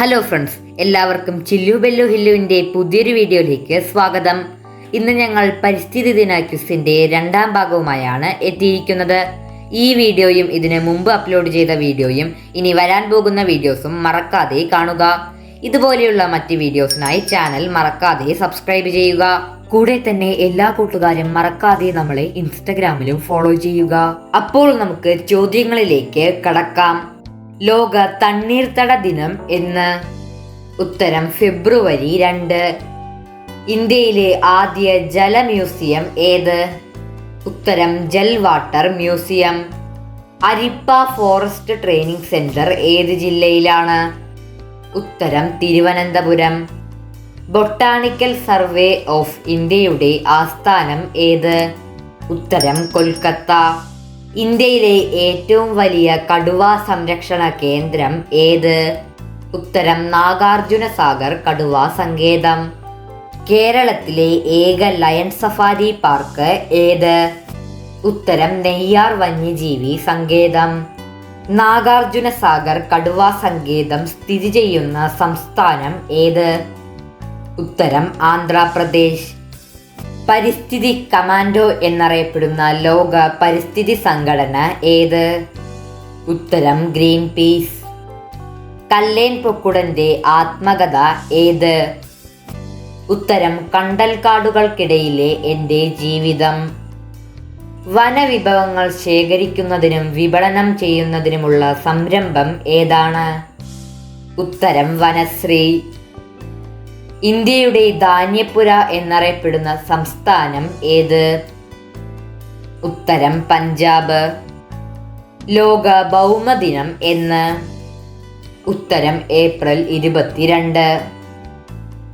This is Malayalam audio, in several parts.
ഹലോ ഫ്രണ്ട്സ്, എല്ലാവർക്കും ചില്ലു ബെല്ലു ഹില്ലുവിൻ്റെ പുതിയൊരു വീഡിയോയിലേക്ക് സ്വാഗതം. ഇന്ന് ഞങ്ങൾ പരിസ്ഥിതി ദിന ക്വിസിൻ്റെ രണ്ടാം ഭാഗവുമായാണ് എത്തിയിരിക്കുന്നത്. ഈ വീഡിയോയും ഇതിന് മുമ്പ് അപ്ലോഡ് ചെയ്ത വീഡിയോയും ഇനി വരാൻ പോകുന്ന വീഡിയോസും മറക്കാതെ കാണുക. ഇതുപോലെയുള്ള മറ്റ് വീഡിയോസിനായി ചാനൽ മറക്കാതെ സബ്സ്ക്രൈബ് ചെയ്യുക. കൂടെ തന്നെ എല്ലാ കൂട്ടുകാരും മറക്കാതെ നമ്മളെ ഇൻസ്റ്റഗ്രാമിലും ഫോളോ ചെയ്യുക. അപ്പോൾ നമുക്ക് ചോദ്യങ്ങളിലേക്ക് കടക്കാം. ലോക തണ്ണീർത്തട ദിനം എന്ന്? ഉത്തരം ഫെബ്രുവരി 2. ഇന്ത്യയിലെ ആദ്യ ജല മ്യൂസിയം ഏത്? ഉത്തരം ജൽ വാട്ടർ മ്യൂസിയം. അരിപ്പ ഫോറസ്റ്റ് ട്രെയിനിങ് സെന്റർ ഏത് ജില്ലയിലാണ്? ഉത്തരം തിരുവനന്തപുരം. ബൊട്ടാണിക്കൽ സർവേ ഓഫ് ഇന്ത്യയുടെ ആസ്ഥാനം ഏത്? ഉത്തരം കൊൽക്കത്ത. ഇന്ത്യയിലെ ഏറ്റവും വലിയ കടുവാ സംരക്ഷണ കേന്ദ്രം ഏത്? ഉത്തരം നാഗാർജുന സാഗർ കടുവാ സങ്കേതം. കേരളത്തിലെ ഏക ലയൺ സഫാരി പാർക്ക് ഏത്? ഉത്തരം നെയ്യാർ വന്യജീവി സങ്കേതം. നാഗാർജുന സാഗർ കടുവാ സങ്കേതം സ്ഥിതി ചെയ്യുന്ന സംസ്ഥാനം ഏത്? ഉത്തരം ആന്ധ്രാപ്രദേശ്. പരിസ്ഥിതി കമാൻഡോ എന്നറിയപ്പെടുന്ന ലോക പരിസ്ഥിതി സംഘടന ഏത്? ഉത്തരം ഗ്രീൻ പീസ്. കല്ലേൻ പൊക്കുടന്റെ ആത്മകഥ ഏത്? ഉത്തരം കണ്ടൽക്കാടുകൾക്കിടയിലെ എൻ്റെ ജീവിതം. വനവിഭവങ്ങൾ ശേഖരിക്കുന്നതിനും വിപണനം ചെയ്യുന്നതിനുമുള്ള സംരംഭം ഏതാണ്? ഉത്തരം വനശ്രീ. ഇന്ത്യയുടെ ധാന്യപ്പുര എന്നറിയപ്പെടുന്ന സംസ്ഥാനം ഏത്? ഉത്തരം പഞ്ചാബ്. ലോക ഭൗമദിനം എന്ന്? ഉത്തരം ഏപ്രിൽ 22.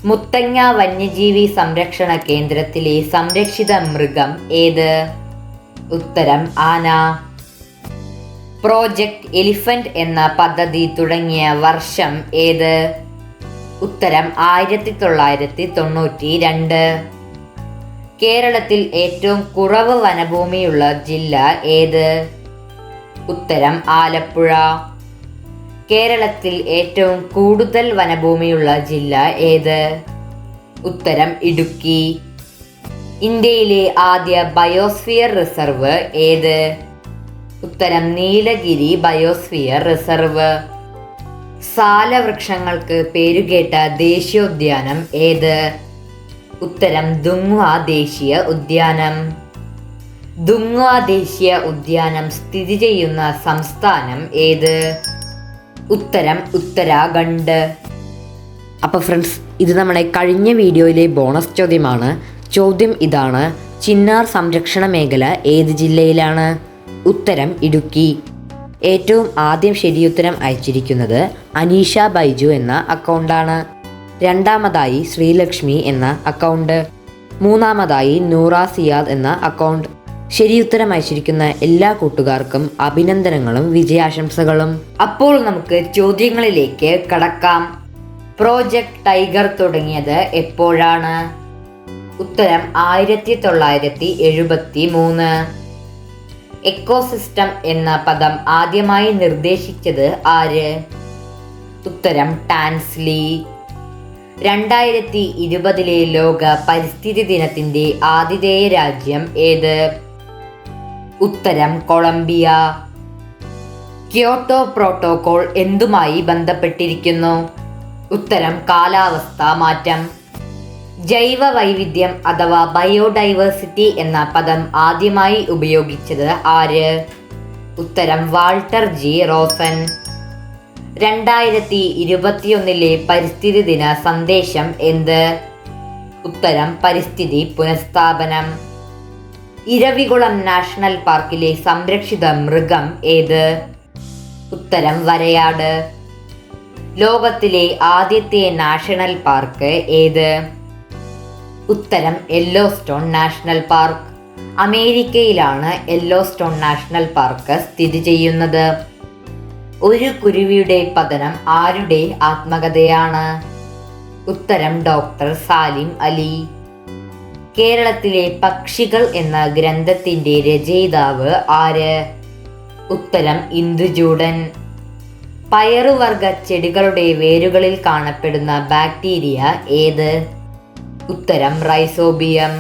മുത്തങ്ങ വന്യജീവി സംരക്ഷണ കേന്ദ്രത്തിലെ സംരക്ഷിത മൃഗം ഏത്? ഉത്തരം ആന. പ്രോജക്റ്റ് എലിഫന്റ് എന്ന പദ്ധതി തുടങ്ങിയ വർഷം ഏത്? ഉത്തരം 1992. കേരളത്തിൽ ഏറ്റവും കുറവ് വനഭൂമിയുള്ള ജില്ല ഏത്? ഉത്തരം ആലപ്പുഴ. കേരളത്തിൽ ഏറ്റവും കൂടുതൽ വനഭൂമിയുള്ള ജില്ല ഏത്? ഉത്തരം ഇടുക്കി. ഇന്ത്യയിലെ ആദ്യ ബയോസ്ഫിയർ റിസർവ് ഏത്? ഉത്തരം നീലഗിരി ബയോസ്ഫിയർ റിസർവ്. സാലവൃക്ഷങ്ങൾക്ക് പേരുകേട്ട ദേശീയോദ്യാനം ഏത്? ഉത്തരം ദുംഗ്വ ദേശീയ ഉദ്യാനം. ദുംഗ്വ ദേശീയ ഉദ്യാനം സ്ഥിതി ചെയ്യുന്ന സംസ്ഥാനം ഏത്? ഉത്തരം ഉത്തരാഖണ്ഡ്. അപ്പോൾ ഫ്രണ്ട്സ്, ഇത് നമ്മുടെ കഴിഞ്ഞ വീഡിയോയിലെ ബോണസ് ചോദ്യമാണ്. ചോദ്യം ഇതാണ്: ചിന്നാർ സംരക്ഷണ മേഖല ഏത് ജില്ലയിലാണ്? ഉത്തരം ഇടുക്കി. ഏറ്റവും ആദ്യം ശരിയുത്തരം അയച്ചിരിക്കുന്നത് അനീഷ ബൈജു എന്ന അക്കൗണ്ടാണ്. രണ്ടാമതായി ശ്രീലക്ഷ്മി എന്ന അക്കൗണ്ട്. മൂന്നാമതായി നൂറ സിയാദ് എന്ന അക്കൗണ്ട്. ശരിയുത്തരം അയച്ചിരിക്കുന്ന എല്ലാ കൂട്ടുകാർക്കും അഭിനന്ദനങ്ങളും വിജയാശംസകളും. അപ്പോൾ നമുക്ക് ചോദ്യങ്ങളിലേക്ക് കടക്കാം. പ്രോജക്റ്റ് ടൈഗർ തുടങ്ങിയത് എപ്പോഴാണ്? ഉത്തരം 1973. എക്കോസിസ്റ്റം എന്ന പദം ആദ്യമായി നിർദ്ദേശിച്ചത് ആര്? ഉത്തരം ടാൻസ്ലി. 2020 ലോക പരിസ്ഥിതി ദിനത്തിന്റെ ആതിഥേയ രാജ്യം ഏത്? ഉത്തരം കൊളംബിയ. ക്യോട്ടോ പ്രോട്ടോകോൾ എന്തുമായി ബന്ധപ്പെട്ടിരിക്കുന്നു? ഉത്തരം കാലാവസ്ഥാ മാറ്റം. ജൈവ വൈവിധ്യം അഥവാ ബയോഡൈവേഴ്സിറ്റി എന്ന പദം ആദ്യമായി ഉപയോഗിച്ചത് ആര്? ഉത്തരം വാൾട്ടർ ജി റോസൻ. 2021 പരിസ്ഥിതി ദിന സന്ദേശം എന്ത്? ഉത്തരം പരിസ്ഥിതി പുനഃസ്ഥാപനം. ഇരവികുളം നാഷണൽ പാർക്കിലെ സംരക്ഷിത മൃഗം ഏത്? ഉത്തരം വരയാട്. ലോകത്തിലെ ആദ്യത്തെ നാഷണൽ പാർക്ക് ഏത്? ഉത്തരം യെല്ലോസ്റ്റോൺ നാഷണൽ പാർക്ക്. അമേരിക്കയിലാണ് യെല്ലോസ്റ്റോൺ നാഷണൽ പാർക്ക് സ്ഥിതി ചെയ്യുന്നത്. ഒരു കുരുവിയുടെ പതനം ആരുടെ ആത്മകഥയാണ്? ഉത്തരം ഡോക്ടർ സാലിം അലി. കേരളത്തിലെ പക്ഷികൾ എന്ന ഗ്രന്ഥത്തിന്റെ രചയിതാവ് ആര്? ഉത്തരം ഇന്ദുചൂഡൻ. പയറുവർഗ ചെടികളുടെ വേരുകളിൽ കാണപ്പെടുന്ന ബാക്ടീരിയ ഏത്? ഉത്തരം റൈസോബിയം.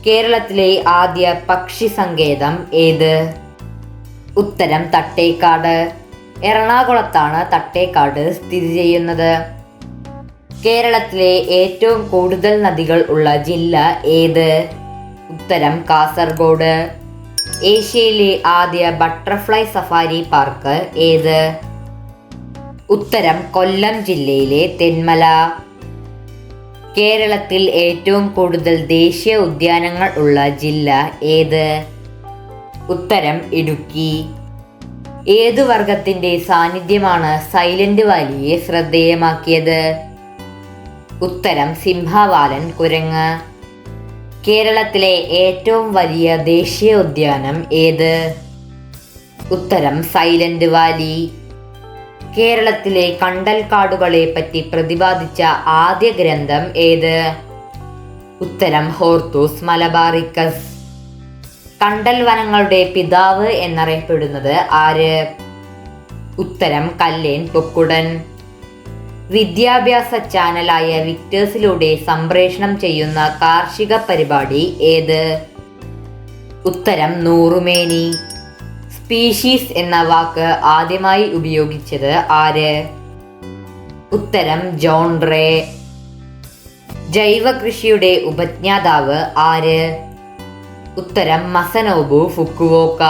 കേരളത്തിലെ ആദ്യ പക്ഷി സങ്കേതം ഏത്? ഉത്തരം തട്ടേക്കാട്. എറണാകുളത്താണ് തട്ടേക്കാട് സ്ഥിതി ചെയ്യുന്നത്. കേരളത്തിലെ ഏറ്റവും കൂടുതൽ നദികൾ ഉള്ള ജില്ല ഏത്? ഉത്തരം കാസർഗോഡ്. ഏഷ്യയിലെ ആദ്യ ബട്ടർഫ്ലൈ സഫാരി പാർക്ക് ഏത്? ഉത്തരം കൊല്ലം ജില്ലയിലെ തെന്മല. കേരളത്തിൽ ഏറ്റവും കൂടുതൽ ദേശീയ ഉദ്യാനങ്ങൾ ഉള്ള ജില്ല ഏത്? ഉത്തരം ഇടുക്കി. ഏതു വർഗത്തിന്റെ സാന്നിധ്യമാണ് സൈലന്റ് വാലിയെ ശ്രദ്ധേയമാക്കിയത്? ഉത്തരം സിംഹവാലൻ കുരങ്ങ്. കേരളത്തിലെ ഏറ്റവും വലിയ ദേശീയ ഉദ്യാനം ഏത്? ഉത്തരം സൈലന്റ് വാലി. കേരളത്തിലെ കണ്ടൽക്കാടുകളെ പറ്റി പ്രതിപാദിച്ച ആദ്യ ഗ്രന്ഥം ഏത്? ഉത്തരം ഹോർത്തൂസ് മലബാറിക്കസ്. കണ്ടൽ വനങ്ങളുടെ പിതാവ് എന്നറിയപ്പെടുന്നത് ആര്? ഉത്തരം കല്ലേൻ പൊക്കുടൻ. വിദ്യാഭ്യാസ ചാനലായ വിക്ടേഴ്സിലൂടെ സംപ്രേഷണം ചെയ്യുന്ന കാർഷിക പരിപാടി ഏത്? ഉത്തരം നൂറുമേനി. സ്പീഷീസ് എന്ന വാക്ക് ആദ്യമായി ഉപയോഗിച്ചത് ആര്? ഉത്തരം ജോൺ റേ. ജൈവ കൃഷിയുടെ ഉപജ്ഞാതാവ് ആര്? ഉത്തരം മസനോബു ഫുക്കുവോക്ക.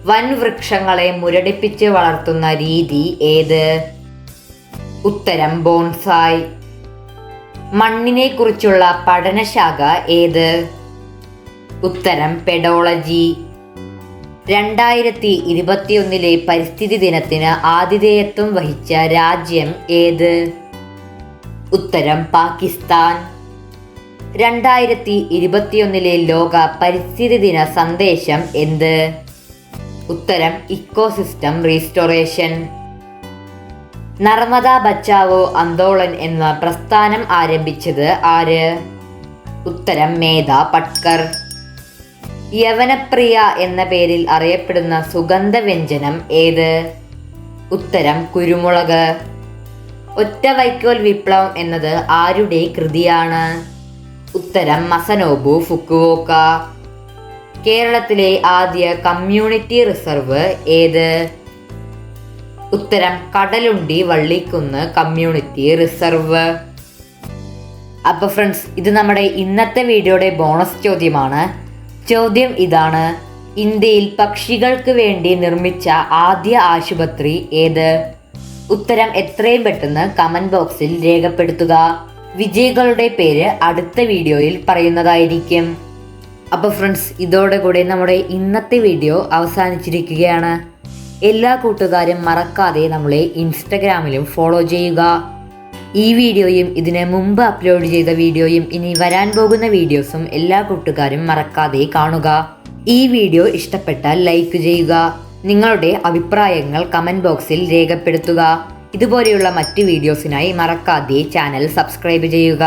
വൻവൃക്ഷങ്ങളെ മുരടിപ്പിച്ച് വളർത്തുന്ന രീതി ഏത്? ഉത്തരം ബോൺസായ്. മണ്ണിനെ കുറിച്ചുള്ള പഠനശാഖ ഏത്? ഉത്തരം പെഡോളജി. 2021 പരിസ്ഥിതി ദിനത്തിന് ആതിഥേയത്വം വഹിച്ച രാജ്യം ഏത്? ഉത്തരം പാകിസ്ഥാൻ. 2021 ലോക പരിസ്ഥിതി ദിന സന്ദേശം എന്ത്? ഉത്തരം ഇക്കോസിസ്റ്റം റീസ്റ്റോറേഷൻ. നർമ്മദ ബച്ചാവോ ആന്തോളൻ എന്ന പ്രസ്ഥാനം ആരംഭിച്ചത് ആര്? ഉത്തരം മേധ പട്കർ. യവനപ്രിയ എന്ന പേരിൽ അറിയപ്പെടുന്ന സുഗന്ധവ്യഞ്ജനം ഏത്? ഉത്തരം കുരുമുളക്. ഒറ്റ വൈക്കോൽ വിപ്ലവം എന്നത് ആരുടെ കൃതിയാണ്? ഉത്തരം മസനോബു ഫുക്കുവോക്ക. കേരളത്തിലെ ആദ്യ കമ്മ്യൂണിറ്റി റിസർവ് ഏത്? ഉത്തരം കടലുണ്ടി വള്ളിക്കുന്ന് കമ്മ്യൂണിറ്റി റിസർവ്. അപ്പോൾ ഫ്രണ്ട്സ്, ഇത് നമ്മുടെ ഇന്നത്തെ വീഡിയോയുടെ ബോണസ് ചോദ്യമാണ്. ചോദ്യം ഇതാണ്: ഇന്ത്യയിൽ പക്ഷികൾക്ക് വേണ്ടി നിർമ്മിച്ച ആദ്യ ആശുപത്രി ഏത്? ഉത്തരം എത്രയും പെട്ടെന്ന് കമന്റ് ബോക്സിൽ രേഖപ്പെടുത്തുക. വിജയികളുടെ പേര് അടുത്ത വീഡിയോയിൽ പറയുന്നതായിരിക്കും. അപ്പോൾ ഫ്രണ്ട്സ്, ഇതോടുകൂടി നമ്മുടെ ഇന്നത്തെ വീഡിയോ അവസാനിച്ചിരിക്കുകയാണ്. എല്ലാ കൂട്ടുകാരും മറക്കാതെ നമ്മളെ ഇൻസ്റ്റഗ്രാമിലും ഫോളോ ചെയ്യുക. ഈ വീഡിയോയും ഇതിന് മുമ്പ് അപ്ലോഡ് ചെയ്ത വീഡിയോയും ഇനി വരാൻ പോകുന്ന വീഡിയോസും എല്ലാ കൂട്ടുകാരും മറക്കാതെ കാണുക. ഈ വീഡിയോ ഇഷ്ടപ്പെട്ടാൽ ലൈക്ക് ചെയ്യുക. നിങ്ങളുടെ അഭിപ്രായങ്ങൾ കമന്റ് ബോക്സിൽ രേഖപ്പെടുത്തുക. ഇതുപോലെയുള്ള മറ്റ് വീഡിയോസിനായി മറക്കാതെ ചാനൽ സബ്സ്ക്രൈബ് ചെയ്യുക.